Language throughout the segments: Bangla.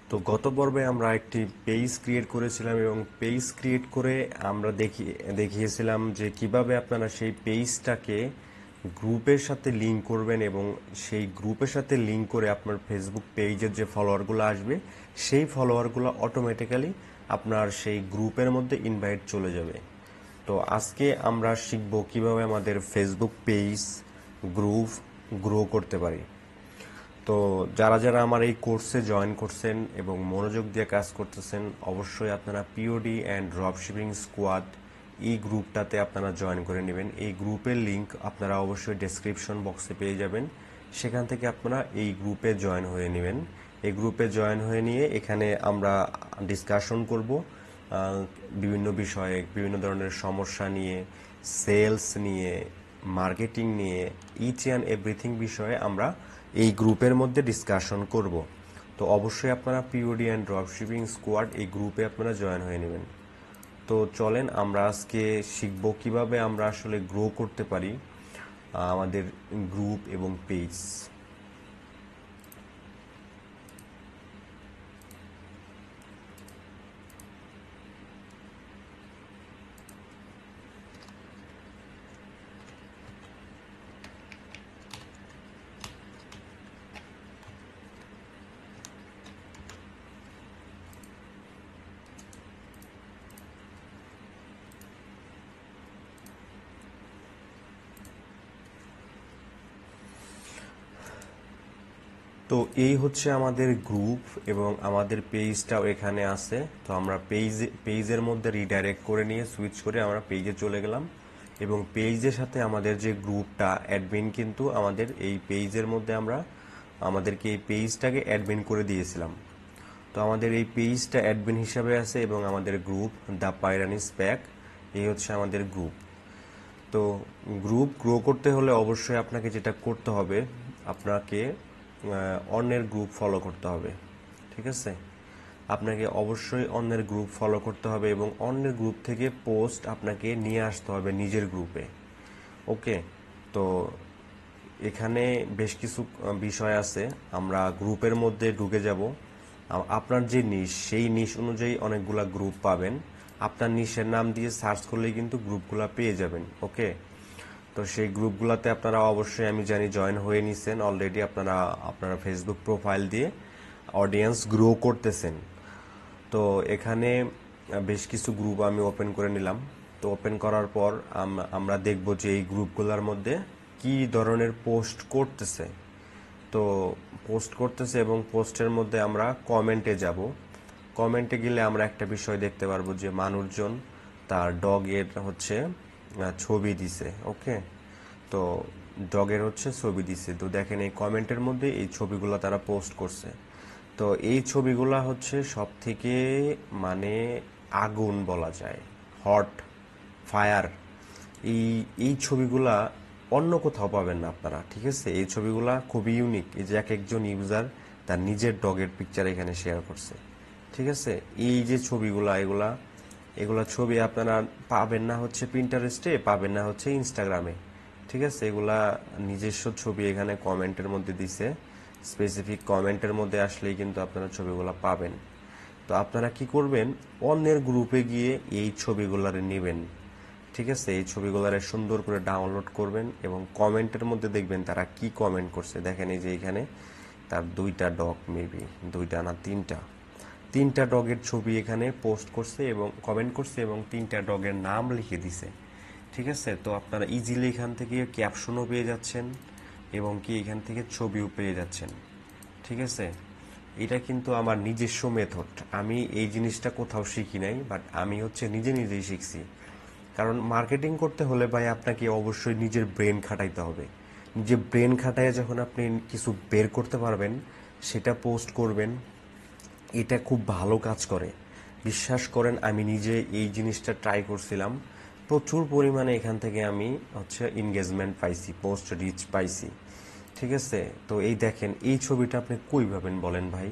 তো গত পর্বে আমরা একটি পেজ ক্রিয়েট করেছিলাম এবং পেজ ক্রিয়েট করে আমরা দেখিয়েছিলাম যে কিভাবে আপনারা সেই পেজটাকে গ্রুপের সাথে লিঙ্ক করবেন এবং সেই গ্রুপের সাথে লিঙ্ক করে আপনার ফেসবুক পেজের যে ফলোয়ারগুলো আসবে সেই ফলোয়ারগুলো অটোমেটিক্যালি আপনার সেই গ্রুপের মধ্যে ইনভাইট চলে যাবে। তো আজকে আমরা শিখব কিভাবে আমাদের ফেসবুক পেজ গ্রুপ গ্রো করতে পারি। তো যারা যারা আমার এই কোর্সে জয়েন করছেন এবং মনোযোগ দিয়ে কাজ করতেছেন, অবশ্যই আপনারা পিওডি অ্যান্ড ড্রপশিপিং স্কোয়াড এই গ্রুপটাতে আপনারা জয়েন করে নেবেন। এই গ্রুপের লিংক আপনারা অবশ্যই ডেসক্রিপশন বক্সে পেয়ে যাবেন, সেখান থেকে আপনারা এই গ্রুপে জয়েন হয়ে নেবেন। এই গ্রুপে জয়েন হয়ে নিয়ে এখানে আমরা ডিসকাশন করব বিভিন্ন বিষয়ে, বিভিন্ন ধরনের সমস্যা নিয়ে, সেলস নিয়ে, মার্কেটিং নিয়ে, ইচ অ্যান্ড এভরিথিং বিষয়ে আমরা এই গ্রুপের মধ্যে ডিসকাশন করব। তো অবশ্যই আপনারা পিওডি অ্যান্ড ড্রপশিপিং স্কোয়াড এই গ্রুপে আপনারা জয়েন হয়ে নেবেন। তো চলেন আমরা আজকে শিখব কিভাবে আমরা আসলে গ্রো করতে পারি আমাদের গ্রুপ এবং পেজ। তো এই হচ্ছে আমাদের গ্রুপ এবং আমাদের পেজটাও এখানে আছে। তো আমরা পেজের মধ্যে রিডাইরেক্ট করে নিয়ে সুইচ করে আমরা পেজে চলে গেলাম এবং পেজের সাথে আমাদের যে গ্রুপটা অ্যাডমিন, কিন্তু আমাদের এই পেজের মধ্যে আমরা আমাদেরকে এই পেজটাকে অ্যাডমিন করে দিয়েছিলাম। তো আমাদের এই পেজটা অ্যাডমিন হিসাবে আছে এবং আমাদের গ্রুপ দ্য পাইরানিস প্যাক, এই হচ্ছে আমাদের গ্রুপ। তো গ্রুপ গ্রো করতে হলে অবশ্যই আপনাকে যেটা করতে হবে, আপনাকে অন্যের গ্রুপ ফলো করতে হবে। ঠিক আছে, আপনাকে অবশ্যই অন্যের গ্রুপ ফলো করতে হবে এবং অন্যের গ্রুপ থেকে পোস্ট আপনাকে নিয়ে আসতে হবে নিজের গ্রুপে। ওকে, তো এখানে বেশ কিছু বিষয় আছে। আমরা গ্রুপের মধ্যে ঢুকে যাব। আপনার যে নিশ, সেই নিশ অনুযায়ী অনেকগুলা গ্রুপ পাবেন। আপনার নিশের নাম দিয়ে সার্চ করলেই কিন্তু গ্রুপগুলা পেয়ে যাবেন। ওকে, তো সেই গ্রুপগুলোতে আপনারা অবশ্যই, আমি জানি, জয়েন হয়ে নিছেন অলরেডি। আপনারা ফেসবুক প্রোফাইল দিয়ে অডিয়েন্স গ্রো করতেছেন। তো এখানে বেশ কিছু গ্রুপ আমি ওপেন করে নিলাম। তো ওপেন করার পর আমরা দেখব যে এই গ্রুপগুলোর মধ্যে কি ধরনের পোস্ট করতেছে। তো পোস্ট করতেছে এবং পোস্টের মধ্যে আমরা কমেন্টে যাব। কমেন্টে গেলে আমরা একটা বিষয় দেখতে পারবো যে মানুষজন তার ডগের হচ্ছে ছবি দিছে। ওকে, তো ডগের হচ্ছে ছবি দিছে। তো দেখেন এই কমেন্টের মধ্যে এই ছবিগুলো তারা পোস্ট করছে। তো এই ছবিগুলা হচ্ছে সব থেকে মানে আগুন বলা যায়, হট ফায়ার। এই এই ছবিগুলা অন্য কোথাও পাবেন না আপনারা। ঠিক আছে, এই ছবিগুলা খুবই ইউনিক। এই যে এক একজন ইউজার তার নিজের ডগের পিকচার এখানে শেয়ার করছে। ঠিক আছে, এই যে ছবিগুলা, এগুলা এগুলা ছবি আপনারা পাবেন না হচ্ছে পিন্টারেস্টে, পাবেন না হচ্ছে ইনস্টাগ্রামে। ঠিক আছে, এগুলা নিজস্ব ছবি এখানে কমেন্টের মধ্যে দিছে। স্পেসিফিক কমেন্টের মধ্যে আসলেই কিন্তু আপনারা ছবিগুলা পাবেন। তো আপনারা কি করবেন, অন্যের গ্রুপে গিয়ে এই ছবিগুলারে নেবেন। ঠিক আছে, এই ছবিগুলারে সুন্দর করে ডাউনলোড করবেন এবং কমেন্টের মধ্যে দেখবেন তারা কি কমেন্ট করছে। দেখেন এই যে এখানে তার দুইটা ডগ, মেবি দুইটা না তিনটা ডগের ছবি এখানে পোস্ট করছে এবং কমেন্ট করছে এবং তিনটা ডগের নাম লিখে দিছে। ঠিক আছে, তো আপনারা ইজিলি এখান থেকে ক্যাপশনও পেয়ে যাচ্ছেন এবং কি এখান থেকে ছবিও পেয়ে যাচ্ছেন। ঠিক আছে, এটা কিন্তু আমার নিজস্ব মেথড। আমি এই জিনিসটা কোথাও শিখি নাই, বাট আমি হচ্ছে নিজে নিজেই শিখছি। কারণ মার্কেটিং করতে হলে ভাই আপনাকে অবশ্যই নিজের ব্রেন খাটাইতে হবে। নিজের ব্রেন খাটাইয়া যখন আপনি কিছু বের করতে পারবেন, সেটা পোস্ট করবেন, এটা খুব ভালো কাজ করে। বিশ্বাস করেন, আমি নিজে এই জিনিসটা ট্রাই করছিলাম। প্রচুর পরিমাণে এখান থেকে আমি হচ্ছে এনগেজমেন্ট পাইছি, পোস্ট রিচ পাইছি। ঠিক আছে, তো এই দেখেন এই ছবিটা আপনি কই পাবেন বলেন ভাই?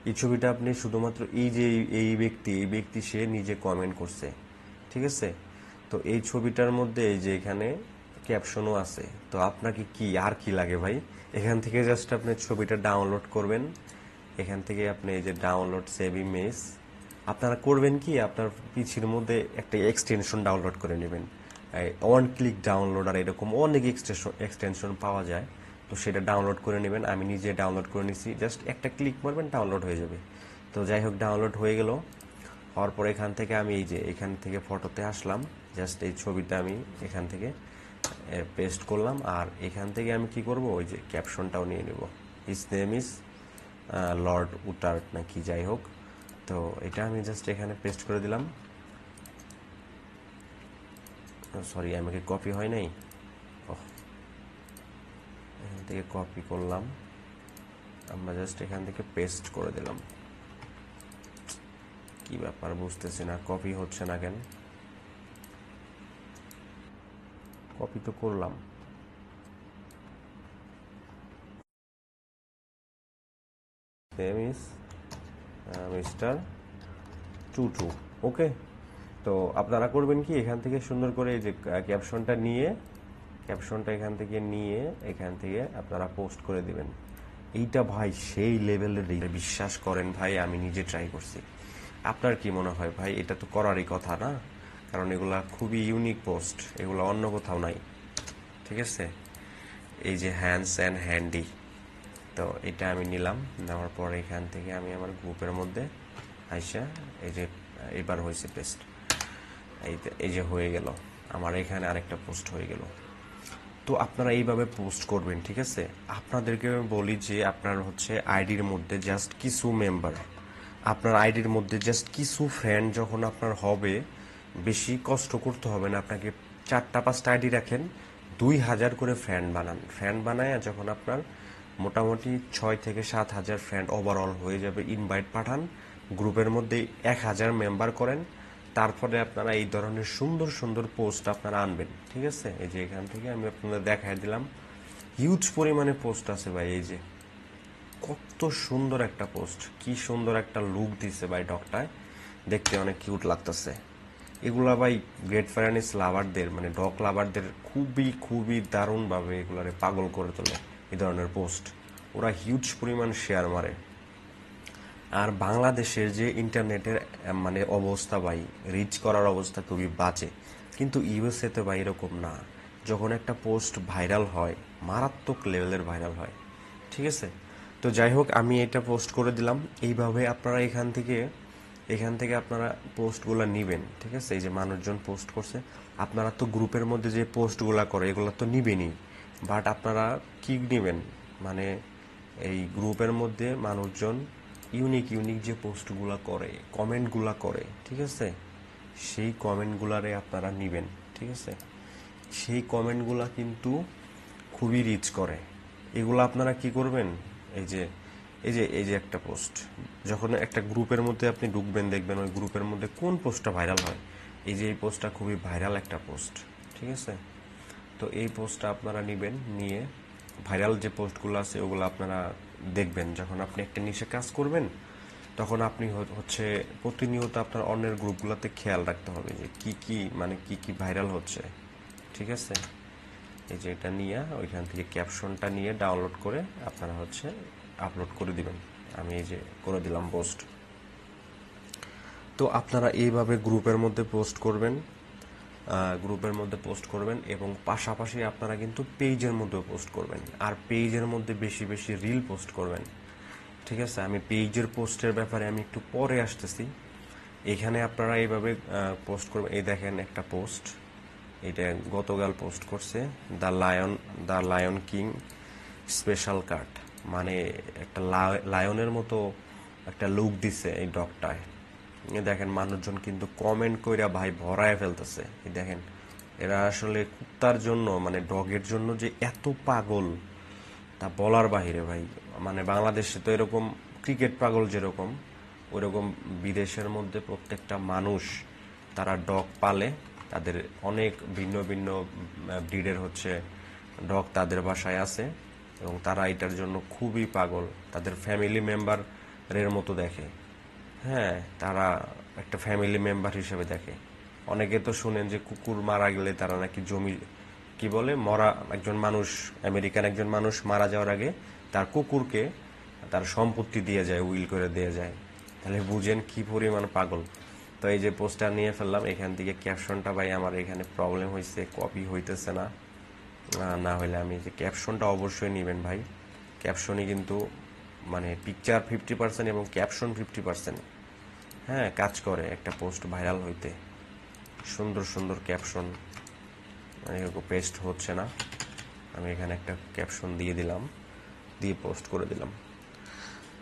এই ছবিটা আপনি শুধুমাত্র এই যে এই ব্যক্তি সে নিজে কমেন্ট করছে। ঠিক আছে, তো এই ছবিটার মধ্যে এই যে এখানে ক্যাপশনও আছে। তো আপনাকে কি আর কি লাগে ভাই? এখান থেকে জাস্ট আপনি ছবিটা ডাউনলোড করবেন এখান থেকে আপনি এই যে ডাউনলোড সেভ ইমেজ, আপনারা করবেন কি, আপনার পিসির মধ্যে একটা এক্সটেনশন ডাউনলোড করে নেবেন, ওয়ান ক্লিক ডাউনলোড আর এরকম অনেক এক্সটেনশন পাওয়া যায়। তো সেটা ডাউনলোড করে নেবেন। আমি নিজে ডাউনলোড করে নিছি, জাস্ট একটা ক্লিক মারবেন ডাউনলোড হয়ে যাবে। তো যাই হোক, ডাউনলোড হয়ে গেল। হওয়ার পর এখান থেকে আমি এই যে এখান থেকে ফটোতে আসলাম, জাস্ট এই ছবিটা আমি এখান থেকে পেস্ট করলাম। আর এখান থেকে আমি কি করব, ওই যে ক্যাপশনটাও নিয়ে নেব, হিজ নেম ইজ লর্ড উটার্ট না কি, যাই হোক। তো এটা আমি জাস্ট এখানে পেস্ট করে দিলাম। সরি, আমাকে কপি হয় নাই। এখান থেকে কপি করলাম, আমরা জাস্ট এখান থেকে পেস্ট করে দিলাম। কি ব্যাপার বুঝতেছি না, কপি হচ্ছে না কেন? কপি তো করলাম। Name is mister Tutu. Okay. তো আপনারা করবেন কি, এখান থেকে সুন্দর করে এই যে ক্যাপশনটা এখান থেকে নিয়ে এখান থেকে আপনারা পোস্ট করে দিবেন। এইটা ভাই সেই লেভেলের, বিশ্বাস করেন ভাই, আমি নিজে ট্রাই করছি। আপনার কি মনে হয় ভাই, এটা তো করারই কথা না? কারণ এগুলা খুবই ইউনিক পোস্ট, এগুলো অন্য কোথাও নাই। ঠিক আছে, এই যে হ্যান্ডস অ্যান্ড হ্যান্ডি, তো এটা আমি নিলাম। নেওয়ার পর এখান থেকে আমি আমার গ্রুপের মধ্যে আইসা এই যে এবার হয়েছে পেস্ট, এই যে হয়ে গেল আমার এখানে আরেকটা পোস্ট হয়ে গেল। তো আপনারা এইভাবে পোস্ট করবেন, ঠিক আছে? আপনাদেরকে বলি যে আপনার হচ্ছে আইডির মধ্যে জাস্ট কিছু মেম্বার, আপনার আইডির মধ্যে জাস্ট কিছু ফ্রেন্ড যখন আপনার হবে, বেশি কষ্ট করতে হবে না আপনাকে। 4টা 5টা আইডি রাখেন, 2000 করে ফ্রেন্ড বানান। ফ্রেন্ড বানায় যখন আপনার মোটামুটি 6 থেকে 7 হাজার ফ্রেন্ড ওভারঅল হয়ে যাবে, ইনভাইট পাঠান, গ্রুপের মধ্যে 1000 মেম্বার করেন। তারপরে আপনারা এই ধরনের সুন্দর সুন্দর পোস্ট আপনারা আনবেন, ঠিক আছে? এই যে এখান থেকে আমি আপনাদের দেখাই দিলাম, হিউজ পরিমাণে পোস্ট আছে ভাই। এই যে কত সুন্দর একটা পোস্ট, কি সুন্দর একটা লুক দিছে ভাই ডগটায়, দেখতে অনেক কিউট লাগতেছে। এগুলা ভাই গ্রেট ফ্যারানিস লাভারদের, মানে ডগ লাভারদের খুবই খুবই দারুণভাবে এগুলারে পাগল করে তোলে এই ধরনের পোস্ট। ওরা হিউজ পরিমাণ শেয়ার মারে। আর বাংলাদেশের যে ইন্টারনেটের মানে অবস্থা ভাই, রিচ করার অবস্থা খুবই বাজে। কিন্তু ইউএসএ তো ভাই এরকম না। যখন একটা পোস্ট ভাইরাল হয়, মারাত্মক লেভেলের ভাইরাল হয়, ঠিক আছে? তো যাই হোক, আমি এটা পোস্ট করে দিলাম। এইভাবে আপনারা এখান থেকে আপনারা পোস্টগুলো নিবেন, ঠিক আছে? এই যে মানুষজন পোস্ট করছে, আপনারা তো গ্রুপের মধ্যে যে পোস্টগুলো করে এগুলো তো নিবেনই, বাট আপনারা কি নেবেন, মানে এই গ্রুপের মধ্যে মানুষজন ইউনিক ইউনিক যে পোস্টগুলো করে, কমেন্টগুলো করে, ঠিক আছে? সেই কমেন্টগুলারে আপনারা নিবেন, ঠিক আছে? সেই কমেন্টগুলা কিন্তু খুবই রিচ করে। এগুলো আপনারা কি করবেন, এই যে এই যে একটা পোস্ট, যখন একটা গ্রুপের মধ্যে আপনি ঢুকবেন, দেখবেন ওই গ্রুপের মধ্যে কোন পোস্টটা ভাইরাল হয়। এই যে এই পোস্টটা খুবই ভাইরাল একটা পোস্ট, ঠিক আছে? তো এই পোস্টটা আপনারা নেবেন, নিয়ে ভাইরাল যে পোস্টগুলো আছে ওগুলো আপনারা দেখবেন। যখন আপনি একটা নিশে কাজ করবেন, তখন আপনি হচ্ছে প্রতিনিয়ত আপনার অন্যের গ্রুপগুলোতে খেয়াল রাখতে হবে যে কি কি ভাইরাল হচ্ছে, ঠিক আছে? এই যে এটা নিয়ে ওইখান থেকে ক্যাপশনটা নিয়ে ডাউনলোড করে আপনারা হচ্ছে আপলোড করে দিবেন। আমি এই যে করে দিলাম পোস্ট। তো আপনারা এইভাবে গ্রুপের মধ্যে পোস্ট করবেন এবং পাশাপাশি আপনারা কিন্তু পেজের মধ্যেও পোস্ট করবেন। আর পেজের মধ্যে বেশি বেশি রিল পোস্ট করবেন, ঠিক আছে? আমি পেজের পোস্টের ব্যাপারে আমি একটু পরে আসতেছি। এখানে আপনারা এইভাবে পোস্ট করবেন। এই দেখেন একটা পোস্ট, এটা গতকাল পোস্ট করছে, দ্য লায়ন কিং স্পেশাল কাট, মানে একটা লায়নের মতো একটা লুক দিছে এই ডগটায়। দেখেন মানুষজন কিন্তু কমেন্ট কইরা ভাই ভরায় ফেলতেছে। এই দেখেন, এরা আসলে কুত্তার জন্য, মানে ডগের জন্য যে এত পাগল তা বলার বাহিরে ভাই। মানে বাংলাদেশে তো এরকম ক্রিকেট পাগল যেরকম, ওইরকম বিদেশের মধ্যে প্রত্যেকটা মানুষ তারা ডগ পালে। তাদের অনেক ভিন্ন ভিন্ন ব্রিডের হচ্ছে ডগ তাদের বাসায় আছে এবং তারা এটার জন্য খুবই পাগল, তাদের ফ্যামিলি মেম্বারের মতো দেখে। হ্যাঁ, তারা একটা ফ্যামিলি মেম্বার হিসেবে দেখে। অনেকে তো শুনেন যে কুকুর মারা গেলে তারা নাকি জমি, কি বলে, মরা একজন মানুষ, আমেরিকান একজন মানুষ মারা যাওয়ার আগে তার কুকুরকে তার সম্পত্তি দিয়ে যায়, উইল করে দিয়ে যায়। তাহলে বুঝেন কি পরিমাণ পাগল। তো এই যে পোস্টার নিয়ে ফেললাম, এখান থেকে ক্যাপশনটা ভাই আমার এখানে প্রবলেম হয়েছে, কপি হইতেছে না। না হলে আমি যে ক্যাপশনটা অবশ্যই নেবেন ভাই। ক্যাপশনই কিন্তু মানে পিকচার 50% এবং ক্যাপশন 50%, হ্যাঁ, কাজ করে একটা পোস্ট ভাইরাল হইতে। সুন্দর সুন্দর ক্যাপশন এরকম পেস্ট হচ্ছে না। আমি এখানে একটা ক্যাপশন দিয়ে দিলাম, দিয়ে পোস্ট করে দিলাম।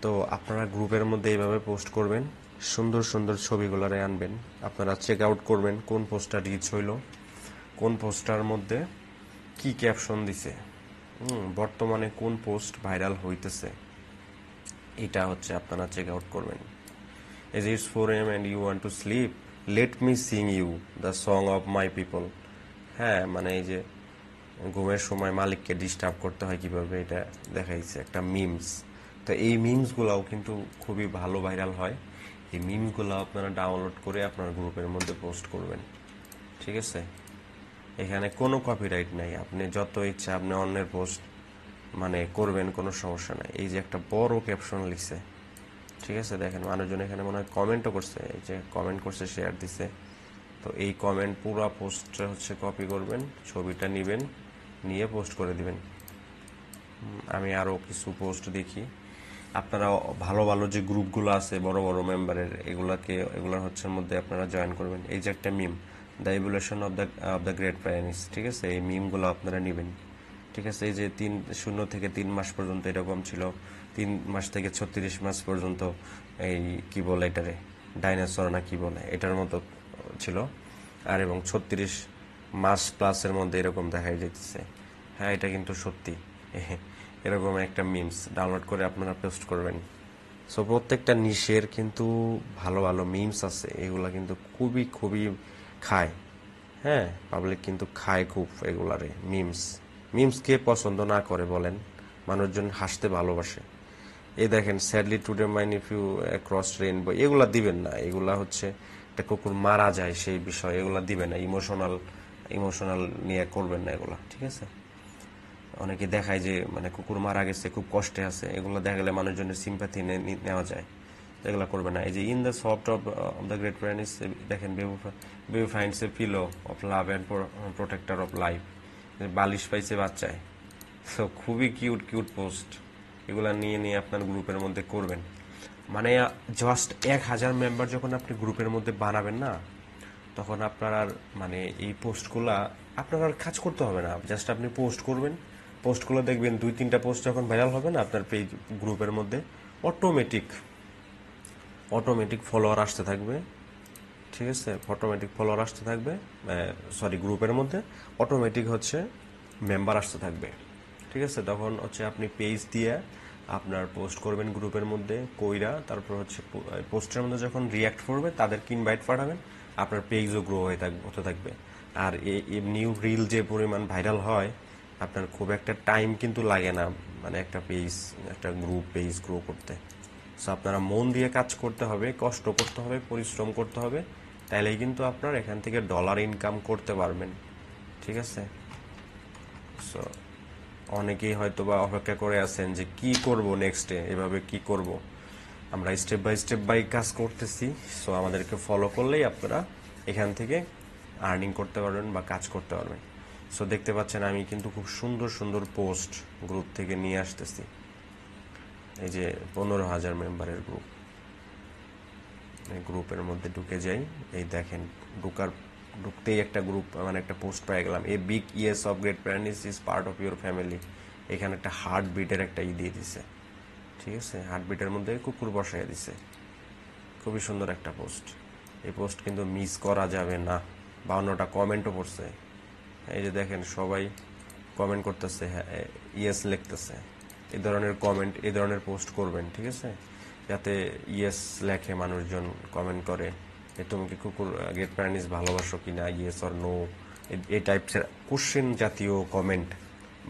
তো আপনারা গ্রুপের মধ্যে এইভাবে পোস্ট করবেন, সুন্দর সুন্দর ছবিগুলোরে আনবেন। আপনারা চেক আউট করবেন কোন পোস্টটা রিচ হইল, কোন পোস্টটার মধ্যে কি ক্যাপশন দিছে, বর্তমানে কোন পোস্ট ভাইরাল হইতেছে, এটা হচ্ছে আপনারা চেক আউট করবেন। As it's 4 a.m. and you want to sleep, let me sing you the song of my people. হ্যাঁ, মানে এই যে ঘুমের সময় মালিককে ডিস্টার্ব করতে হয় কিভাবে, এটা দেখাইছে একটা মিমস। তো এই মিমসগুলোও কিন্তু খুবই ভালো ভাইরাল হয়। এই মিমসগুলো আপনারা ডাউনলোড করে আপনার গ্রুপের মধ্যে পোস্ট করবেন, ঠিক আছে? এখানে কোনো কপিরাইট নাই, আপনি যত ইচ্ছা আপনি অন্যের পোস্ট মানে করবেন, কোনো সমস্যা নাই। এই যে একটা বড় ক্যাপশন লিখছে, ঠিক আছে? দেখেন মানুষজন এখানে মনে হয় কমেন্টও করছে, এই যে কমেন্ট করছে, শেয়ার দিছে। তো এই কমেন্ট পুরো পোস্টটা হচ্ছে কপি করবেন, ছবিটা নেবেন, নিয়ে পোস্ট করে দিবেন। আমি আরও কিছু পোস্ট দেখি। আপনারা ভালো ভালো যে গ্রুপগুলো আছে বড় বড় মেম্বারের, এগুলোর হচ্ছে মধ্যে আপনারা জয়েন করবেন। এই যে একটা meme, the evolution of the great Pyrenees, ঠিক আছে? এই মিমগুলো আপনারা নেবেন, ঠিক আছে? এই যে 0 থেকে 3 মাস পর্যন্ত এরকম ছিল, 3 মাস থেকে 36 মাস পর্যন্ত এই কি বলে এটারে, ডাইনোসর না কি বলে, এটার মতো ছিল। আর এবং 36 মাস প্লাসের মধ্যে এরকম দেখাই যেতেছে। হ্যাঁ, এটা কিন্তু সত্যি। এরকম একটা মিমস ডাউনলোড করে আপনারা পোস্ট করবেন। সো প্রত্যেকটা নিশের কিন্তু ভালো ভালো মিমস আছে, এগুলা কিন্তু খুবই খুবই খায়। হ্যাঁ, পাবলিক কিন্তু খায় খুব এগুলারে। মিমস কে পছন্দ না করে বলেন? মানুষজন হাসতে ভালোবাসে। এই দেখেন, sadly today mine if you cross rainbow, এগুলা দিবেন না। এগুলা হচ্ছে একটা কুকুর মারা যায় সেই বিষয়, এগুলা দিবেন না। ইমোশনাল নিয়ে করবেন না এগুলা, ঠিক আছে? অনেকে দেখায় যে মানে কুকুর মারা গেছে, খুব কষ্টে আছে, এগুলো দেখালে মানুষজনের সিম্পাথি নেওয়া যায়, এগুলো করবে না। এই যে in the soft of the great Pyrenees, দেখেন baby finds a pillow of love and protector of life, বালিশ পাইছে বাচ্চায়। সো খুবই কিউট কিউট পোস্ট, এগুলা নিয়ে নিয়ে আপনার গ্রুপের মধ্যে করবেন। মানে জাস্ট 1000 মেম্বার যখন আপনি গ্রুপের মধ্যে বানাবেন না, তখন আপনার আর মানে এই পোস্টগুলা আপনার আর কাজ করতে হবে না। জাস্ট আপনি পোস্ট করবেন, পোস্টগুলো দেখবেন 2-3টা পোস্ট যখন ভাইরাল হবে না আপনার পেজ গ্রুপের মধ্যে, অটোমেটিক অটোমেটিক ফলোয়ার আসতে থাকবে, ঠিক আছে? অটোমেটিক ফলোয়ার আসতে থাকবে, সরি, গ্রুপের মধ্যে অটোমেটিক হচ্ছে মেম্বার আসতে থাকবে, ঠিক আছে? তখন হচ্ছে আপনি পেজ দিয়ে আপনার পোস্ট করবেন গ্রুপের মধ্যে কইরা, তারপর হচ্ছে পোস্টের মধ্যে যখন রিয়াক্ট করবে তাদেরকে ইনভাইট পাঠাবেন, আপনার পেজও গ্রো হতে থাকবে। আর এই নিউ রিল যে পরিমাণ ভাইরাল হয়, আপনার খুব একটা টাইম কিন্তু লাগে না, মানে একটা পেজ, একটা গ্রুপ পেজ গ্রো করতে। সো আপনারা মন দিয়ে কাজ করতে হবে, কষ্ট করতে হবে, পরিশ্রম করতে হবে, তাইলেই কিন্তু আপনার এখান থেকে ডলার ইনকাম করতে পারবেন, ঠিক আছে? সো অনেকেই হয়তো বা অপেক্ষা করে আছেন যে কি করব নেক্সটে, এভাবে কি করব। আমরা স্টেপ বাই কাজ করতেছি। সো আমাদেরকে ফলো করলেই আপনারা এখান থেকে আর্নিং করতে পারবেন বা কাজ করতে পারবেন। সো দেখতে পাচ্ছেন আমি কিন্তু খুব সুন্দর সুন্দর পোস্ট গ্রুপ থেকে নিয়ে আসতেছি। এই যে 15,000 মেম্বারের গ্রুপ, গ্রুপের মধ্যে ঢুকে যাই। এই দেখেন, ঢুকতেই একটা গ্রুপ মানে একটা পোস্ট পেয়ে গেলাম, a big yes of great Pyrenees is part of your family. এখানে একটা হার্ট বিটের একটা দিয়ে দিছে, ঠিক আছে? হার্ট বিটের মধ্যে কুকুর বসাই দিছে। খুবই সুন্দর একটা পোস্ট। এই পোস্ট কিন্তু মিস করা যাবে না। 52টা কমেন্টও পড়ছে। এই যে দেখেন, সবাই কমেন্ট করতেছে, হ্যাঁ, ইয়েস লিখতেছে। এই ধরনের কমেন্ট, এই ধরনের পোস্ট করবেন, ঠিক আছে? যাতে ইয়েস লেখে, মানুষজন কমেন্ট করে যে তুমি কি কুকুর গ্রেট প্যারানিস ভালোবাসো কিনা, ইয়েস অর নো, এই টাইপসের কোশ্চেন জাতীয় কমেন্ট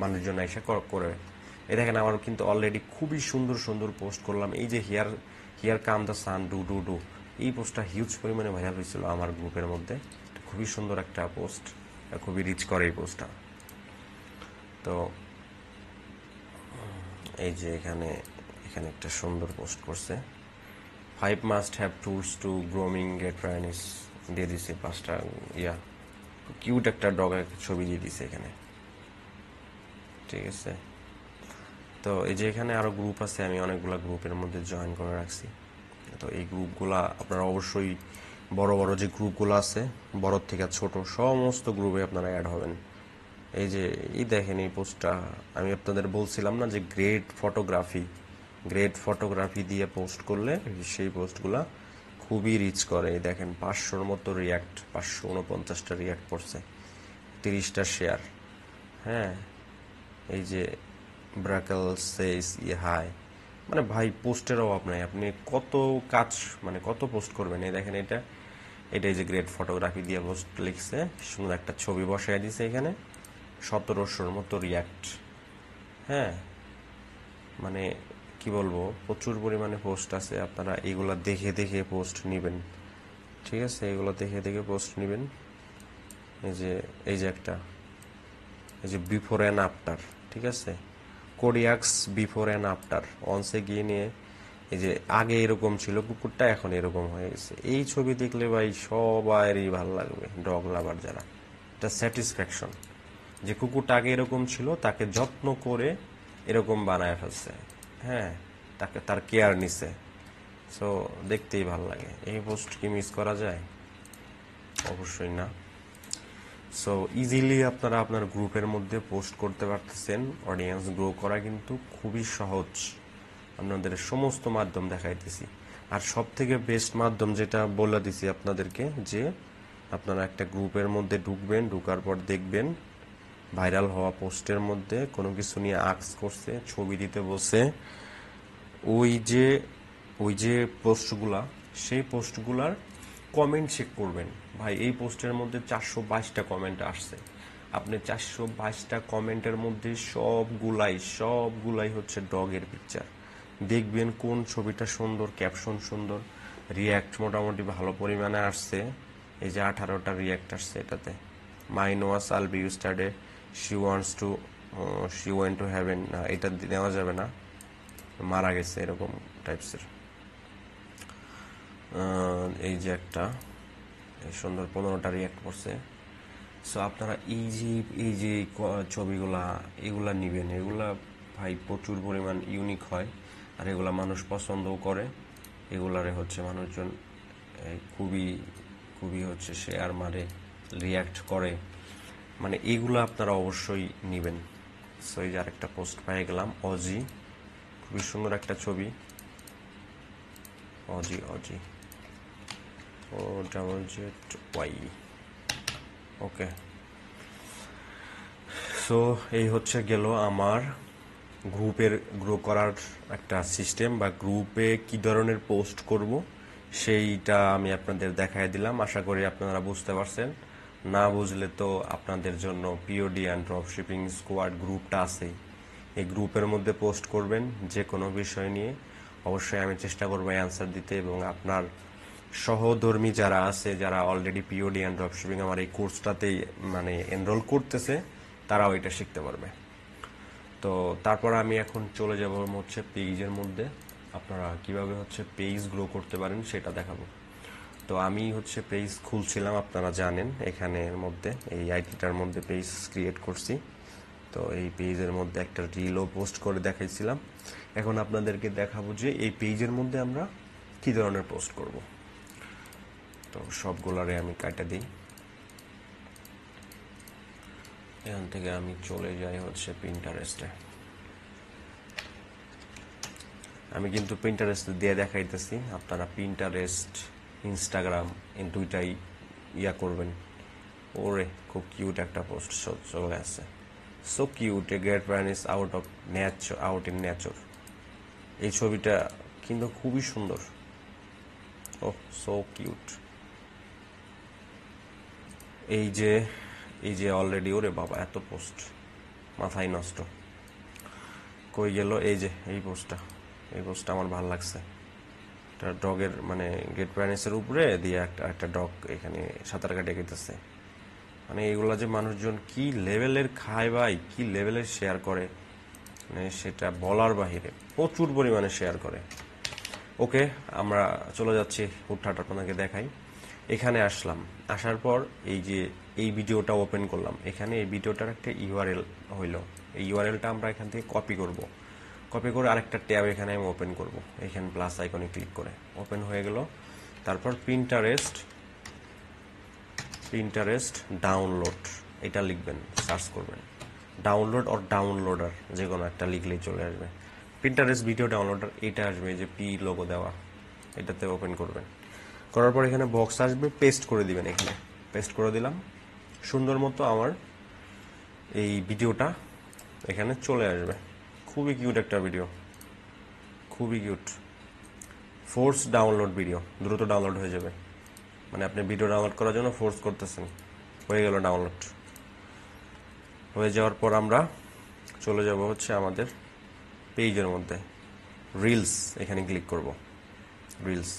মানুষজন এসে করে। এই দেখেন, আমার কিন্তু অলরেডি খুবই সুন্দর সুন্দর পোস্ট করলাম। এই যে here come the sun doo doo doo, এই পোস্টটা হিউজ পরিমাণে ভাইরাল হয়েছিল আমার গ্রুপের মধ্যে। খুবই সুন্দর একটা পোস্ট, খুবই রিচ করে এই পোস্টটা। তো এই যে এখানে এখানে একটা সুন্দর পোস্ট করছে, 5 must have tools to grooming great Pyrenees দিয়ে দিছে 5টা ইয়া কিউট একটা ডগের ছবি দিয়ে দিছে এখানে, ঠিক আছে। তো এই যে এখানে আরো গ্রুপ আছে, আমি অনেকগুলা গ্রুপের মধ্যে জয়েন করে রাখছি। তো এই গ্রুপগুলা আপনারা অবশ্যই বড় বড় যে গ্রুপগুলো আছে, বড় থেকে ছোট সমস্ত গ্রুপে আপনারা অ্যাড হবেন। এই যে এই দেখেন এই পোস্টটা আমি আপনাদের বলছিলাম না যে গ্রেট ফটোগ্রাফি দিয়ে পোস্ট করলে সেই পোস্টগুলা খুবই রিচ করে। এই দেখেন 500-র মতো রিয়াক্ট, 549টা রিয়াক্ট করছে, 30টা শেয়ার। হ্যাঁ, এই যে ব্রাকেল সেস হাই, মানে ভাই পোস্টের অভাব নাই, আপনি কত কাজ মানে কত পোস্ট করবেন। এই দেখেন এটাই যে গ্রেট ফটোগ্রাফি দিয়ে পোস্ট লিখছে, সুন্দর একটা ছবি বসায় দিছে এখানে, 1700-র মতো রিয়াক্ট। হ্যাঁ, মানে কি বলবো, প্রচুর পরিমাণে পোস্ট আছে, আপনারা এগুলা দেখে দেখে পোস্ট নেবেন, ঠিক আছে, এগুলো দেখে দেখে পোস্ট নেবেন। এই যে একটা এই যে বিফোর অ্যান্ড আফটার, ঠিক আছে, কোডিয়াক্স বিফোর অ্যান্ড আফটার অনসে গিয়ে নিয়ে এই যে আগে এরকম ছিল কুকুরটা, এখন এরকম হয়ে গেছে। এই ছবি দেখলে ভাই সবারই ভালো লাগবে, ডগ লাভার যারা, এটা স্যাটিসফ্যাকশন যে কুকুরটা আগে এরকম ছিল, তাকে যত্ন করে এরকম বানায় ফেলছে। হ্যাঁ, তাকে তার কেয়ার নিছে, সো দেখতেই ভালো লাগে। এই পোস্ট কি মিস করা যায়? অবশ্যই না। সো ইজিলি আপনারা আপনার গ্রুপের মধ্যে পোস্ট করতে পারতেছেন। অডিয়েন্স গ্রো করা কিন্তু খুবই সহজ, আপনাদের সমস্ত মাধ্যম দেখাইতেছি। আর সব থেকে বেস্ট মাধ্যম যেটা বলে দিছি আপনাদেরকে, যে আপনারা একটা গ্রুপের মধ্যে ঢুকবেন, ঢুকার পর দেখবেন ভাইরাল হওয়া পোস্টের মধ্যে কোনো কিছু নিয়ে আক্স করছে, ছবি দিতে বসে, ওই যে ওই যে পোস্টগুলা, সেই পোস্টগুলার কমেন্ট চেক করবেন। ভাই এই পোস্টের মধ্যে 422টা কমেন্ট আসছে, আপনি 422টা কমেন্টের মধ্যে সবগুলাই হচ্ছে ডগের পিকচার। দেখবেন কোন ছবিটা সুন্দর, ক্যাপশন সুন্দর, রিয়্যাক্ট মোটামুটি ভালো পরিমাণে আসছে। এই যে 18টা রিয়্যাক্ট আসছে এটাতে। My Noah's all be yesterday, she went to heaven, এটা নেওয়া যাবে না, মারা গেছে, এরকম টাইপসের। এই যে একটা সুন্দর 15টা রিয়াক্ট করছে। সো আপনারা এই যে ছবিগুলা এগুলা নিবেন, এগুলা ভাই প্রচুর পরিমাণ ইউনিক হয়, আর এগুলা মানুষ পছন্দও করে। এগুলারে হচ্ছে মানুষজন খুবই খুবই হচ্ছে শেয়ার মারে, রিয়াক্ট করে, মানে এগুলো আপনারা অবশ্যই নিবেন। সো এই যে আরেকটা পোস্ট পেয়ে গেলাম, অজি, খুবই সুন্দর একটা ছবি, অজি OZZY, ওকে। সো এই হচ্ছে গেল আমার গ্রো করার একটা সিস্টেম, বা গ্রুপে কি ধরনের পোস্ট করব সেইটা আমি আপনাদের দেখাই দিলাম। আশা করি আপনারা বুঝতে পারছেন। না বুঝলে তো আপনাদের জন্য পিওডি অ্যান্ড ড্রপশিপিং স্কোয়াড গ্রুপটা আছে, এই গ্রুপের মধ্যে পোস্ট করবেন যে কোনো বিষয় নিয়ে, অবশ্যই আমি চেষ্টা করবো অ্যান্সার দিতে, এবং আপনার সহধর্মী যারা আছে, যারা অলরেডি পিওডি অ্যান্ড ড্রপশিপিং আমার এই কোর্সটাতেই মানে এনরোল করতেছে, তারাও এটা শিখতে পারবে। তো তারপর আমি এখন চলে যাব হচ্ছে পেজের মধ্যে, আপনারা কিভাবে হচ্ছে পেজ গ্রো করতে পারেন সেটা দেখাবো। তো আমি হচ্ছে পেজ খুলছিলাম, আপনারা জানেন, এখানের মধ্যে এই আইডিটার মধ্যে পেজ ক্রিয়েট করছি। তো এই পেজের মধ্যে একটা রিলও পোস্ট করে দেখাইছিলাম। এখন আপনাদেরকে দেখাবো যে এই পেজের মধ্যে আমরা কি ধরনের পোস্ট করব। তো সবগুলারে আমি কাটা দিই, এখান থেকে আমি চলে যাই হচ্ছে পিন্টারেস্টে। আমি কিন্তু পিন্টারেস্ট দিয়ে দেখাইতেছি, আপনারা পিন্টারেস্ট, ইনস্টাগ্রাম এই দুইটাই ইয়া করবেন। ওরে খুব কিউট একটা পোস্ট চলে আসছে, so cute, a great plan is out in nature. এই ছবিটা কিন্তু খুবই সুন্দর, ও সো কিউট। এই যে অলরেডি, ওরে বাবা এত পোস্ট, মাথায় নষ্ট, কই গেল? এই যে এই পোস্টটা আমার ভালো লাগছে। একটা ডগের মানে গ্রেট প্যারেন্টসের উপরে দিয়ে একটা ডগ এখানে সাঁতার কাটে গেতেছে। মানে এগুলা যে মানুষজন কি লেভেলের খায় ভাই, কি লেভেলের শেয়ার করে, মানে সেটা বলার বাহিরে প্রচুর পরিমাণে শেয়ার করে। ওকে, আমরা চলে যাচ্ছি, হুটহাট আপনাকে দেখাই। এখানে আসলাম, আসার পর এই যে এই ভিডিওটা ওপেন করলাম, এখানে এই ভিডিওটার একটা ইউআরএল হইলো। এই ইউআরএলটা আমরা এখান থেকে কপি করব, কপি করে আরেকটা ট্যাব এখানে আমি ওপেন করব, এখানে প্লাস আইকনে ক্লিক করে ওপেন হয়ে গেল। তারপর প্রিন্টারেস্ট ডাউনলোড এটা লিখবেন, সার্চ করবেন ডাউনলোড অর ডাউনলোডার যে কোনো একটা লিখলেই চলে আসবে। প্রিন্টারেস্ট ভিডিও ডাউনলোডার এটা আসবে, যে পি লোগো দেওয়া, এটাতে ওপেন করবেন। করার পর এখানে বক্স আসবে, পেস্ট করে দিবেন। এখানে পেস্ট করে দিলাম, সুন্দর মতো আমার এই ভিডিওটা এখানে চলে আসবে। খুবই কিউট একটা ভিডিও, খুবই কিউট। ফোর্স ডাউনলোড ভিডিও, দ্রুত ডাউনলোড হয়ে যাবে, মানে আপনি ভিডিও ডাউনলোড করার জন্য ফোর্স করতেছেন, হয়ে গেল ডাউনলোড। হয়ে যাওয়ার পর আমরা চলে যাব হচ্ছে আমাদের পেজের মধ্যে, রিলস এখানে ক্লিক করব। রিলস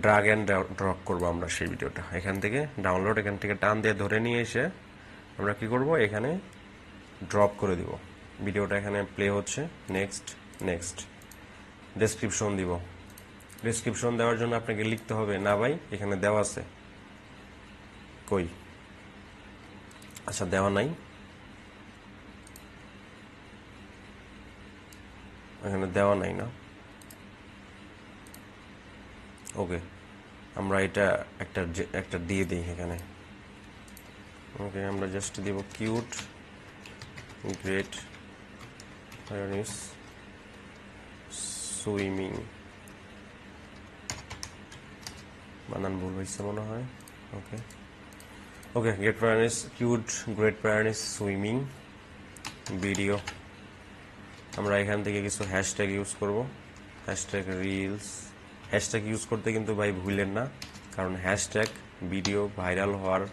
ড্রাগ অ্যান্ড ড্রপ করবো আমরা সেই ভিডিওটা, এখান থেকে ডাউনলোড, এখান থেকে টান দিয়ে ধরে নিয়ে এসে আমরা কি করব, এখানে ড্রপ করে দিব ভিডিওটা। এখানে প্লে হচ্ছে, নেক্সট নেক্সট। ডেসক্রিপশন দিব, ডেসক্রিপশন দেওয়ার জন্য আপনাকে লিখতে হবে, না ভাই এখানে দেওয়া আছে, কই, আচ্ছা দেওয়া নাই, এখানে দেওয়া নাই না। ওকে, আমরা এটা একটা দিয়ে দিই এখানে। ওকে, আমরা জাস্ট দিব কিউট গ্রেট প্যারেন্টস সুইমিং, বানান ভুল হয়েছে মনে হয়। Okay okay, great parents, cute great parents swimming video. আমরা এখান থেকে কিছু হ্যাশট্যাগ ইউজ করব, হ্যাশট্যাগ রিলস। হ্যাশট্যাগ ইউজ করতে কিন্তু ভাই ভুলেন না, কারণ হ্যাশট্যাগ ভিডিও ভাইরাল হওয়ার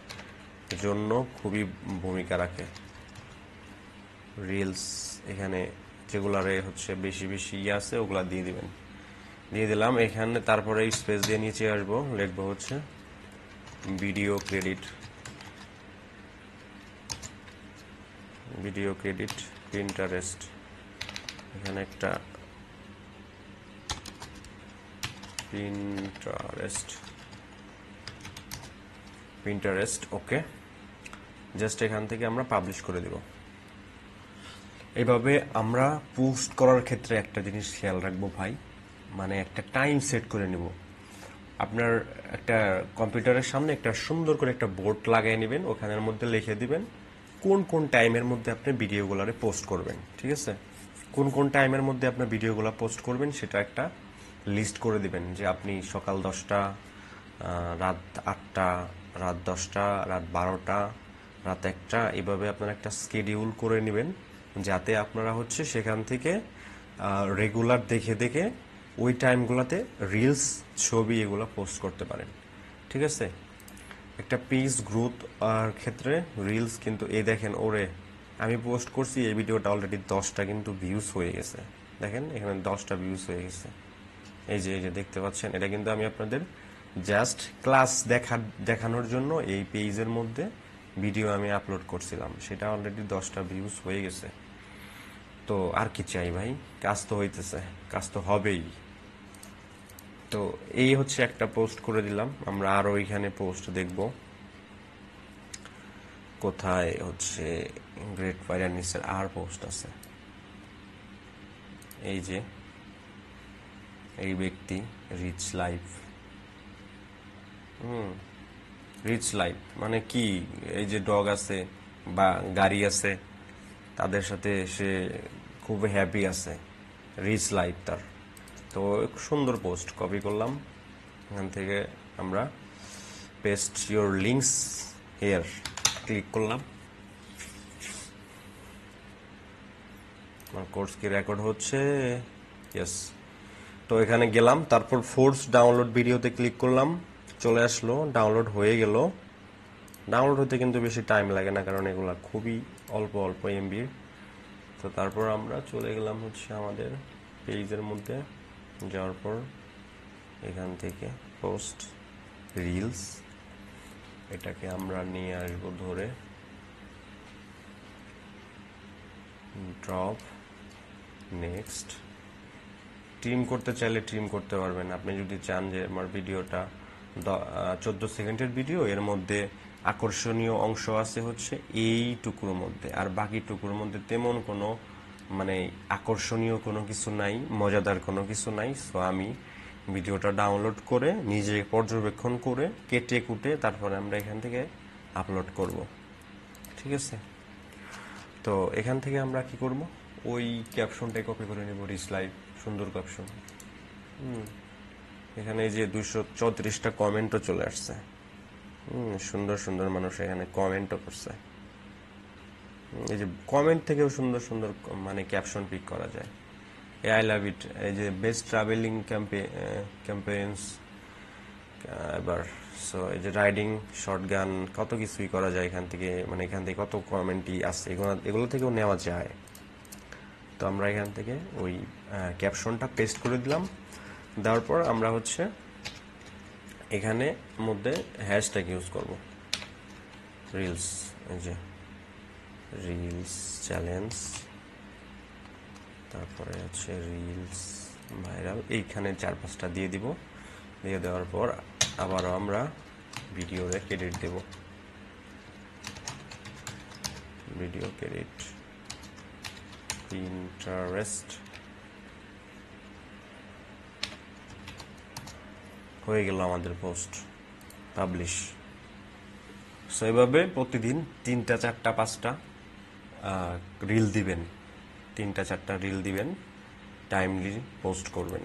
জন্য খুবই ভূমিকা রাখে। রিলস এখানে যেগুলারে হচ্ছে বেশি বেশি আছে ওগুলা দিয়ে দিবেন, দিয়ে দিলাম এখানে। তারপরে স্পেস দিয়ে নিচে আসবো, লিখবো হচ্ছে video credit, video credit Pinterest, এখানে একটা প্রিন্টারেস্ট। ওকে, জাস্ট এখান থেকে আমরা পাবলিশ করে দিব। এইভাবে আমরা পোস্ট করার ক্ষেত্রে একটা জিনিস খেয়াল রাখবো ভাই, মানে একটা টাইম সেট করে নিব। আপনার একটা কম্পিউটারের সামনে একটা সুন্দর করে একটা বোর্ড লাগিয়ে নেবেন, ওখানের মধ্যে লিখে দিবেন কোন কোন টাইমের মধ্যে আপনি ভিডিওগুলোরে পোস্ট করবেন। ঠিক আছে, কোন কোন টাইমের মধ্যে আপনার ভিডিওগুলো পোস্ট করবেন সেটা একটা লিস্ট করে দিবেন, যে আপনি সকাল 10টা, রাত 8টা, রাত 10টা, রাত 12টা, রাত 1টা, এইভাবে আপনারা একটা স্কেডিউল করে নেবেন, যাতে আপনারা হচ্ছে সেখান থেকে রেগুলার দেখে দেখে ওই টাইমগুলোতে রিলস, ছবি এগুলো পোস্ট করতে পারেন। ঠিক আছে, একটা পেজ গ্রোথ আর ক্ষেত্রে রিলস কিন্তু এই দেখেন, ওরে আমি পোস্ট করছি এই ভিডিওটা অলরেডি 10টা কিন্তু ভিউজ হয়ে গেছে, দেখেন এখানে 10টা ভিউজ হয়ে গেছে। এই যে দেখতে পাচ্ছেন, এটা কিন্তু আমি আপনাদের জাস্ট ক্লাস দেখানোর জন্য এই পেজের মধ্যে ভিডিও আমি আপলোড করছিলাম, সেটা অলরেডি 10টা ভিউজ হয়ে গেছে। তো আর কি চাই ভাই, কাজ তো হইতেছে, কাজ তো হবেই। তো এই হচ্ছে একটা পোস্ট করে দিলাম, আমরা আরো এখানে পোস্ট দেখব, কোথায় হচ্ছে গ্রেট প্যারেন্টসের আর পোস্ট আছে। এই যে এই ব্যক্তি রিচ লাইফ, রিচ লাইফ মানে কি, এই যে ডগ আছে বা গাড়ি আছে তাদের সাথে সে খুব হ্যাপি আছে, রিচ লাইফ তার। তো সুন্দর পোস্ট কপি করলাম, এখান থেকে আমরা paste your links here click করলাম। আমার কোর্স কি রেকর্ড হচ্ছে? ইয়েস। তো এখানে গেলাম, তারপর ফোর্স ডাউনলোড ভিডিওতে ক্লিক করলাম, চলে আসলো, ডাউনলোড হয়ে গেল। ডাউনলোড হতে কিন্তু বেশি টাইম লাগে না, কারণ এগুলা খুবই অল্প অল্প এমবির। তো তারপর আমরা চলে গেলাম হচ্ছে আমাদের পেজের মধ্যে, যাওয়ার পর এখান থেকে পোস্ট রিলস, এটাকে আমরা নিয়ে আসবো ধরে, ড্রপ নেক্সট। ট্রিম করতে চাইলে ট্রিম করতে পারবেন। আপনি যদি চান যে আমার ভিডিওটা 14 সেকেন্ডের ভিডিও, এর মধ্যে আকর্ষণীয় অংশ আছে হচ্ছে এইটুকুর মধ্যে, আর বাকি টুকুর মধ্যে তেমন কোনো মানে আকর্ষণীয় কোনো কিছু নাই, মজাদার কোনো কিছু নাই। সো আমি ভিডিওটা ডাউনলোড করে নিজে পর্যবেক্ষণ করে কেটে কুটে তারপরে আমরা এখান থেকে আপলোড করব। ঠিক আছে, তো এখান থেকে আমরা কি করব, ওই ক্যাপশনটাই কপি করে নেব, রিচ লাইভ, সুন্দর ক্যাপশন। এখানে এই যে 234টা কমেন্টও চলে আসছে। সুন্দর সুন্দর মানুষ এখানে কমেন্টও করছে। এই যে কমেন্ট থেকেও সুন্দর সুন্দর মানে ক্যাপশন পিক করা যায়। আই লাভ ইট। এই যে বেস্ট ট্রাভেলিং ক্যাম্পেইনস, এবার সো এই যে রাইডিং, শর্ট গান, কত কিছুই করা যায় এখান থেকে, মানে এখান থেকে কত কমেন্টই আছে, এগুলো থেকেও নেওয়া যায়। তো আমরা এখান থেকে ওই ক্যাপশনটা পেস্ট করে দিলাম। দেওয়ার পর আমরা হচ্ছে এখানে মধ্যে হ্যাশট্যাগ ইউজ করব, রিলস, এই যে রিলস চ্যালেঞ্জ, তারপরে হচ্ছে রিলস ভাইরাল, এইখানে 4-5টা দিয়ে দিব। দিয়ে দেওয়ার পর আবারও আমরা ভিডিওতে ক্রেডিট দেব, ভিডিও ক্রেডিট, পিন্টারেস্ট। হয়ে গেল আমাদের পোস্ট পাবলিশ। সো এভাবে প্রতিদিন 3টা 4টা 5টা রিল দিবেন, 3টা 4টা রিল দিবেন, টাইমলি পোস্ট করবেন।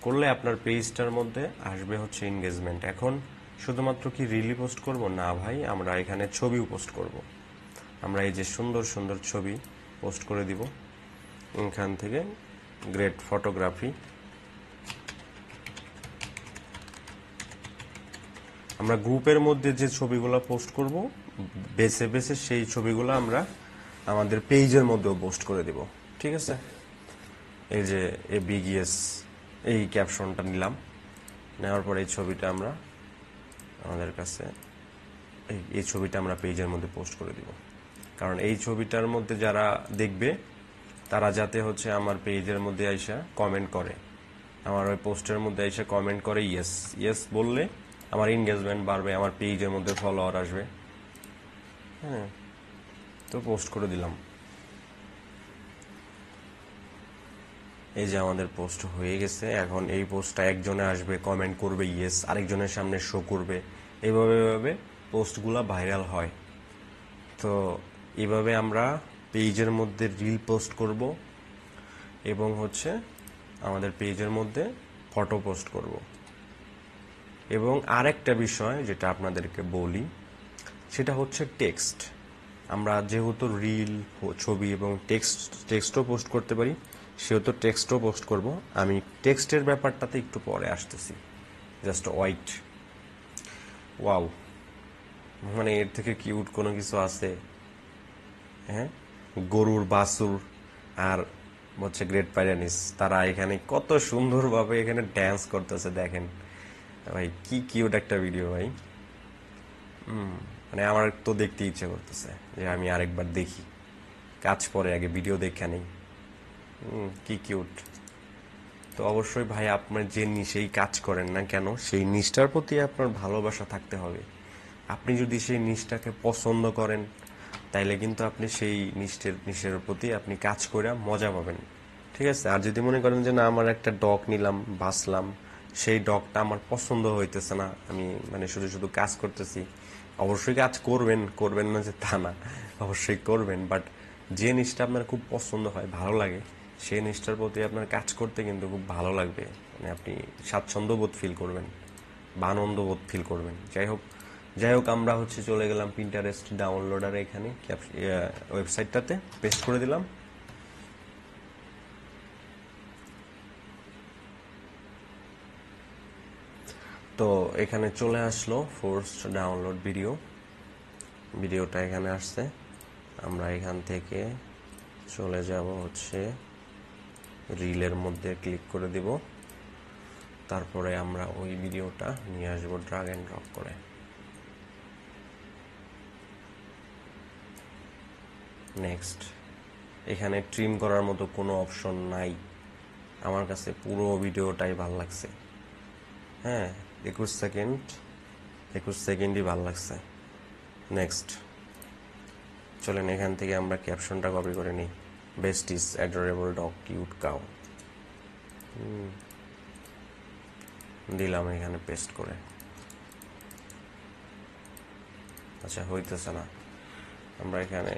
করলে আপনার পেজটার মধ্যে আসবে হচ্ছে এনগেজমেন্ট। এখন শুধুমাত্র কি রিলই পোস্ট করব না ভাই, আমরা এখানে ছবিও পোস্ট করব। আমরা এই যে সুন্দর সুন্দর ছবি পোস্ট করে দিব এখান থেকে, গ্রেট ফটোগ্রাফি। আমরা গ্রুপের মধ্যে যে ছবিগুলো পোস্ট করব, বেছে বেছে সেই ছবিগুলো আমরা আমাদের পেজের মধ্যেও পোস্ট করে দিব। ঠিক আছে, এই যে ABGS এই ক্যাপশনটা নিলাম, নেওয়ার পর এই ছবিটা আমরা আমাদের কাছে এই ছবিটা আমরা পেজের মধ্যে পোস্ট করে দিব। কারণ এই ছবিটার মধ্যে যারা দেখবে তারা যাতে হচ্ছে আমার পেজের মধ্যে আইসা কমেন্ট করে, আমার ওই পোস্টের মধ্যে এসে কমেন্ট করে ইয়েস ইয়েস বললে আমার এনগেজমেন্ট বাড়বে, আমার পেজের মধ্যে ফলোয়ার আসবে। হ্যাঁ, তো পোস্ট করে দিলাম। এই যে আমাদের পোস্ট হয়ে গেছে। এখন এই পোস্টটা একজনে আসবে, কমেন্ট করবে ইয়েস, আরেকজনের সামনে শো করবে, এইভাবে পোস্টগুলো ভাইরাল হয়। তো এইভাবে আমরা পেজের মধ্যে রিল পোস্ট করব এবং হচ্ছে আমাদের পেজের মধ্যে ফটো পোস্ট করব। এবং আরেকটা বিষয় যেটা আপনাদেরকে বলি, সেটা হচ্ছে টেক্সট। আমরা যেহেতু রিল, ছবি এবং টেক্সটও পোস্ট করতে পারি, সেহেতু টেক্সটও পোস্ট করব। আমি টেক্সটের ব্যাপারটাতে একটু পরে আসতেছি। জাস্ট ওয়াইট, ওয়াও, মানে এর থেকে কিউট কোনো কিছু আছে? হ্যাঁ, গরুর বাছুর আর হচ্ছে গ্রেট পাইরানিস, তারা এখানে কত সুন্দরভাবে এখানে ড্যান্স করতেছে, দেখেন ভাই, কি কিউট একটা ভিডিও ভাই। মানে আমার তো দেখতে ইচ্ছে করতেছে যে আমি আরেকবার দেখি, কাজ পরে আগে ভিডিও দেখে নেই। কি কিউট। তো অবশ্যই ভাই, আপনার যে নিশেই কাজ করেন না কেন, সেই নিশটার প্রতি আপনার ভালোবাসা থাকতে হবে। আপনি যদি সেই নিশটাকে পছন্দ করেন, তাইলে কিন্তু আপনি সেই নিশের প্রতি আপনি কাজ করে মজা পাবেন। ঠিক আছে, আর যদি মনে করেন যে না, আমার একটা ডগ নিলাম, বাঁচলাম, সেই ডগটা আমার পছন্দ হইতেছে না, আমি মানে শুধু শুধু কাজ করতেছি, অবশ্যই কাজ করবেন, করবেন না যে তা না, অবশ্যই করবেন, বাট যে জিনিসটা আপনার খুব পছন্দ হয়, ভালো লাগে, সেই জিনিসটার প্রতি আপনার কাজ করতে কিন্তু খুব ভালো লাগবে। মানে আপনি স্বাচ্ছন্দ্য বোধ ফিল করবেন বা আনন্দ বোধ ফিল করবেন। যাই হোক আমরা হচ্ছে চলে গেলাম পিন্টারেস্ট ডাউনলোডারে, এখানে ওয়েবসাইটটাতে পেস্ট করে দিলাম। তো এখানে চলে আসলো ফোর্সড ডাউনলোড ভিডিওটা এখানে আসছে। আমরা এখান থেকে চলে যাব হচ্ছে রিলের মধ্যে, ক্লিক করে দিব। তারপরে আমরা ওই ভিডিওটা নিয়ে আসবো ড্রাগ এন্ড ড্রপ করে। নেক্সট, এখানে ট্রিম করার মতো কোনো অপশন নাই। আমার কাছে পুরো ভিডিওটাই ভাল লাগছে। হ্যাঁ, 21 সেকেন্ডই ভাল লাগছে। নেক্সট, চলেন এখান থেকে আমরা ক্যাপশনটা কপি করে নিই। Best is adorable dog cute cow দিলাম এখানে পেস্ট করে। আচ্ছা, হইতেছে না। আমরা এখানে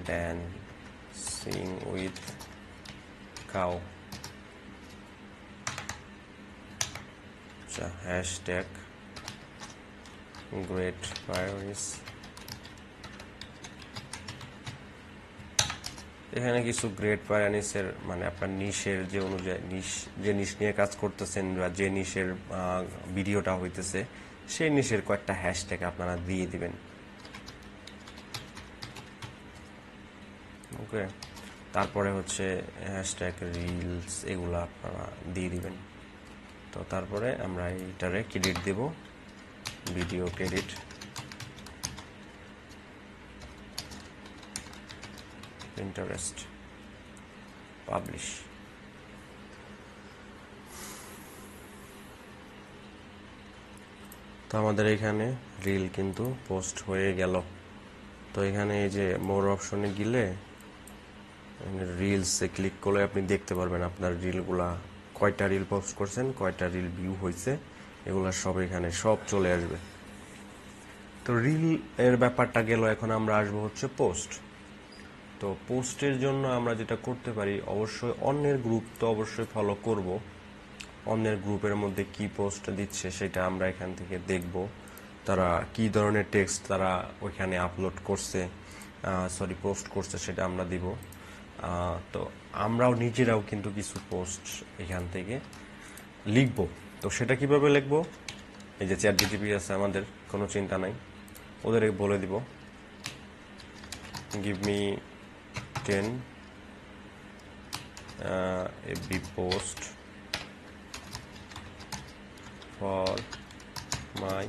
ড্যান্সিং উইথ কাউ, আচ্ছা, হ্যাশট্যাগ গ্রেট পায়োনিস। এখানে কিছু গ্রেট পায়োনিসের মানে আপনার নিশের যে অনুযায়ী যে নিশ নিয়ে কাজ করতেছেন বা যে নিশের ভিডিওটা হইতেছে সেই নিশের কয়েকটা হ্যাশট্যাগ আপনারা দিয়ে দিবেন। ওকে, তারপরে হচ্ছে হ্যাশট্যাগ রিলস, এগুলো আপনারা দিয়ে দিবেন। তো তারপরে আমরা এইটারে ক্রেডিট দেব, ভিডিও ক্রেডিট, ইন্টারেস্ট, পাবলিশ। তো আমাদের এখানে রিল কিন্তু পোস্ট হয়ে গেল। তো এখানে এই যে মোর অপশনে গেলে রিলসে ক্লিক করলে আপনি দেখতে পারবেন আপনার রিলগুলা, কয়টা রিল পোস্ট করছেন, কয়টা রিল ভিউ হয়েছে, এগুলা সব এখানে সব চলে আসবে। তো রিল এর ব্যাপারটা গেল, এখন আমরা আসবো হচ্ছে পোস্ট। তো পোস্টের জন্য আমরা যেটা করতে পারি, অবশ্যই অন্যের গ্রুপ তো অবশ্যই ফলো করব। অন্যের গ্রুপের মধ্যে কি পোস্ট দিচ্ছে সেটা আমরা এখান থেকে দেখব। তারা কি ধরনের টেক্সট তারা ওইখানে আপলোড করছে, পোস্ট করছে, সেটা আমরা দিব। তো আমরাও নিজেরাও কিন্তু কিছু পোস্ট এখান থেকে লিখব। তো সেটা কিভাবে লিখব? এই যে চ্যাট জিটিপি আছে আমাদের, কোনো চিন্তা নাই, ওদের বলে দিব give me 10 FB post for my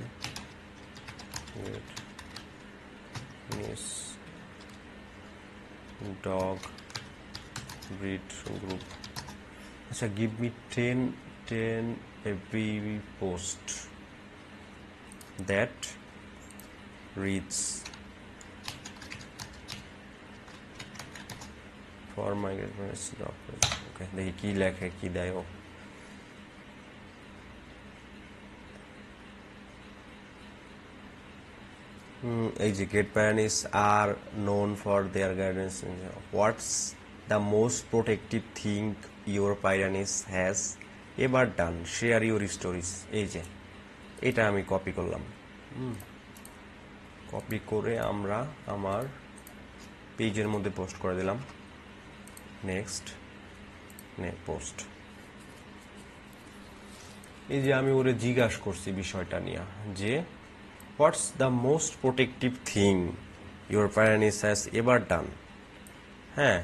niece dog breed group. আচ্ছা, give me 10 FB post that reads for my dog. ওকে, দেখি কি লেখে, কি দেয় ও। এই যে great parents are known for their guidance. What's the most protective thing your parents has ever done, share your stories. এই যে এটা আমি কপি করলাম, কপি করে আমরা আমার পেজের মধ্যে পোস্ট করে দিলাম। Next, post. এই যে আমি ওরে জিজ্ঞাসা করছি বিষয়টা নিয়ে যে what's the most protective thing your parents has ever ডান। হ্যাঁ,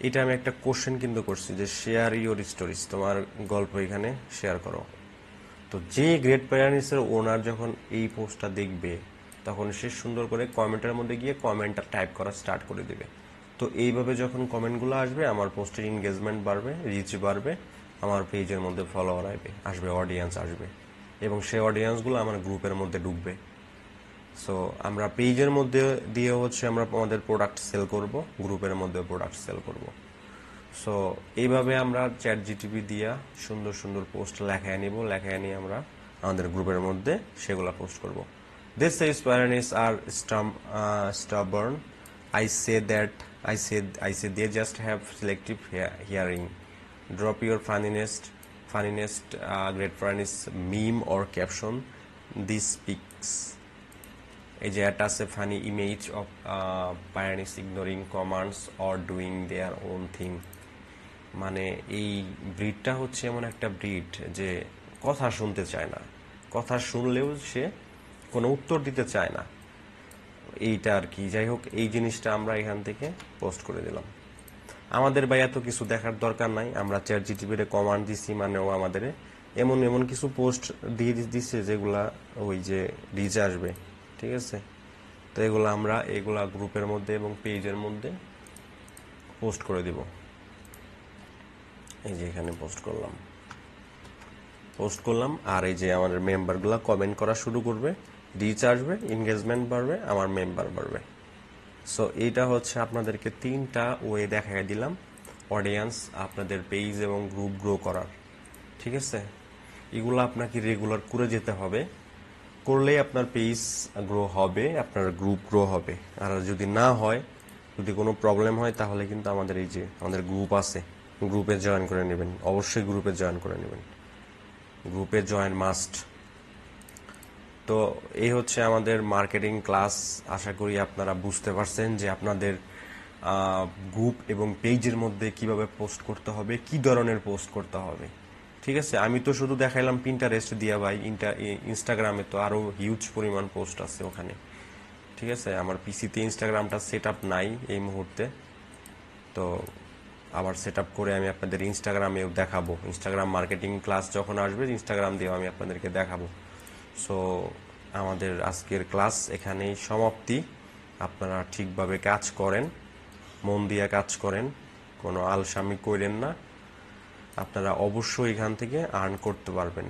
এটা আমি একটা কোশ্চেন কিন্তু করছি যে শেয়ার ইউর স্টোরিজ, তোমার গল্প এখানে শেয়ার করো। তো যে গ্রেট প্যারেন্টসের ওনার যখন এই পোস্টটা দেখবে তখন সে সুন্দর করে কমেন্টের মধ্যে গিয়ে কমেন্টটা টাইপ করা স্টার্ট করে দেবে। তো এইভাবে যখন কমেন্টগুলো আসবে আমার পোস্টের এনগেজমেন্ট বাড়বে, রিচ বাড়বে, আমার পেজের মধ্যে ফলোয়ার আসবে, অডিয়েন্স আসবে, এবং সেই অডিয়েন্সগুলো আমার গ্রুপের মধ্যে ঢুকবে। সো আমরা পেজের মধ্যে দিয়ে হচ্ছে আমরা আমাদের প্রোডাক্ট সেল করব, গ্রুপের মধ্যে প্রোডাক্ট সেল করব। সো এইভাবে আমরা চ্যাট জিটিপি দিয়া সুন্দর সুন্দর পোস্ট লেখায় নিব, লেখায় নিয়ে আমরা আমাদের গ্রুপের মধ্যে সেগুলো পোস্ট করব। This says parents are stubborn. I say they just have selective hearing. Drop your funniest great parents meme or caption. This speaks. এই যে একটা আছে funny image of parents ignoring commands or doing their own thing. মানে এই ব্রিডটা হচ্ছে এমন একটা ব্রিড যে কথা শুনতে চায় না, কথা শুনলেও সে কোনো উত্তর দিতে চায় না, এইটা আর কি। যাই হোক, এই জিনিসটা আমরা এখান থেকে পোস্ট করে দিলাম। আমাদের ভাই এত কিছু দেখার দরকার নাই, আমরা চ্যাট জিটিপিতে কমান্ড দিছি মানে ও আমাদের এমন এমন কিছু পোস্ট দিয়ে দিচ্ছে যেগুলা ওই যে রিচ আসবে, ঠিক আছে। তো এগুলা গ্রুপের মধ্যে এবং পেজের মধ্যে পোস্ট করে দিব। এই যে এখানে পোস্ট করলাম আর এই যে আমাদের মেম্বারগুলো কমেন্ট করা শুরু করবে, রিচ আসবে, এনগেজমেন্ট বাড়বে, আমার মেম্বার বাড়বে। সো এইটা হচ্ছে আপনাদেরকে 3টা ওয়ে দেখাই দিলাম অডিয়েন্স আপনাদের পেজ এবং গ্রুপ গ্রো করার, ঠিক আছে। এগুলো আপনাকে রেগুলার করে যেতে হবে, করলেই আপনার পেজ গ্রো হবে, আপনার গ্রুপ গ্রো হবে। আর যদি না হয়, যদি কোনো প্রবলেম হয়, তাহলে কিন্তু আমাদের এই যে আমাদের গ্রুপ আছে, গ্রুপে জয়েন করে নেবেন, অবশ্যই গ্রুপে জয়েন করে নেবেন, গ্রুপে জয়েন মাস্ট। তো এই হচ্ছে আমাদের মার্কেটিং ক্লাস। আশা করি আপনারা বুঝতে পারছেন যে আপনাদের গ্রুপ এবং পেজের মধ্যে কিভাবে পোস্ট করতে হবে, কি ধরনের পোস্ট করতে হবে, ঠিক আছে। আমি তো শুধু দেখাইলাম পিন্টারেস্ট দিয়া, ভাই ইনস্টাগ্রামে তো আরো হিউজ পরিমাণ পোস্ট আছে ওখানে, ঠিক আছে। আমার পিসিতে ইনস্টাগ্রামটা সেট আপ নাই এই মুহূর্তে, তো আবার সেট আপ করে আমি আপনাদের ইনস্টাগ্রামেও দেখাবো। ইনস্টাগ্রাম মার্কেটিং ক্লাস যখন আসবে, ইনস্টাগ্রাম দিয়েও আমি আপনাদেরকে দেখাবো। সো আমাদের আজকের ক্লাস এখানেই সমাপ্তি। আপনারা ঠিকভাবে কাজ করেন, মন দিয়ে কাজ করেন, কোনো আলসামি করেন না, আপনারা অবশ্যই এখান থেকে আর্ন করতে পারবেন।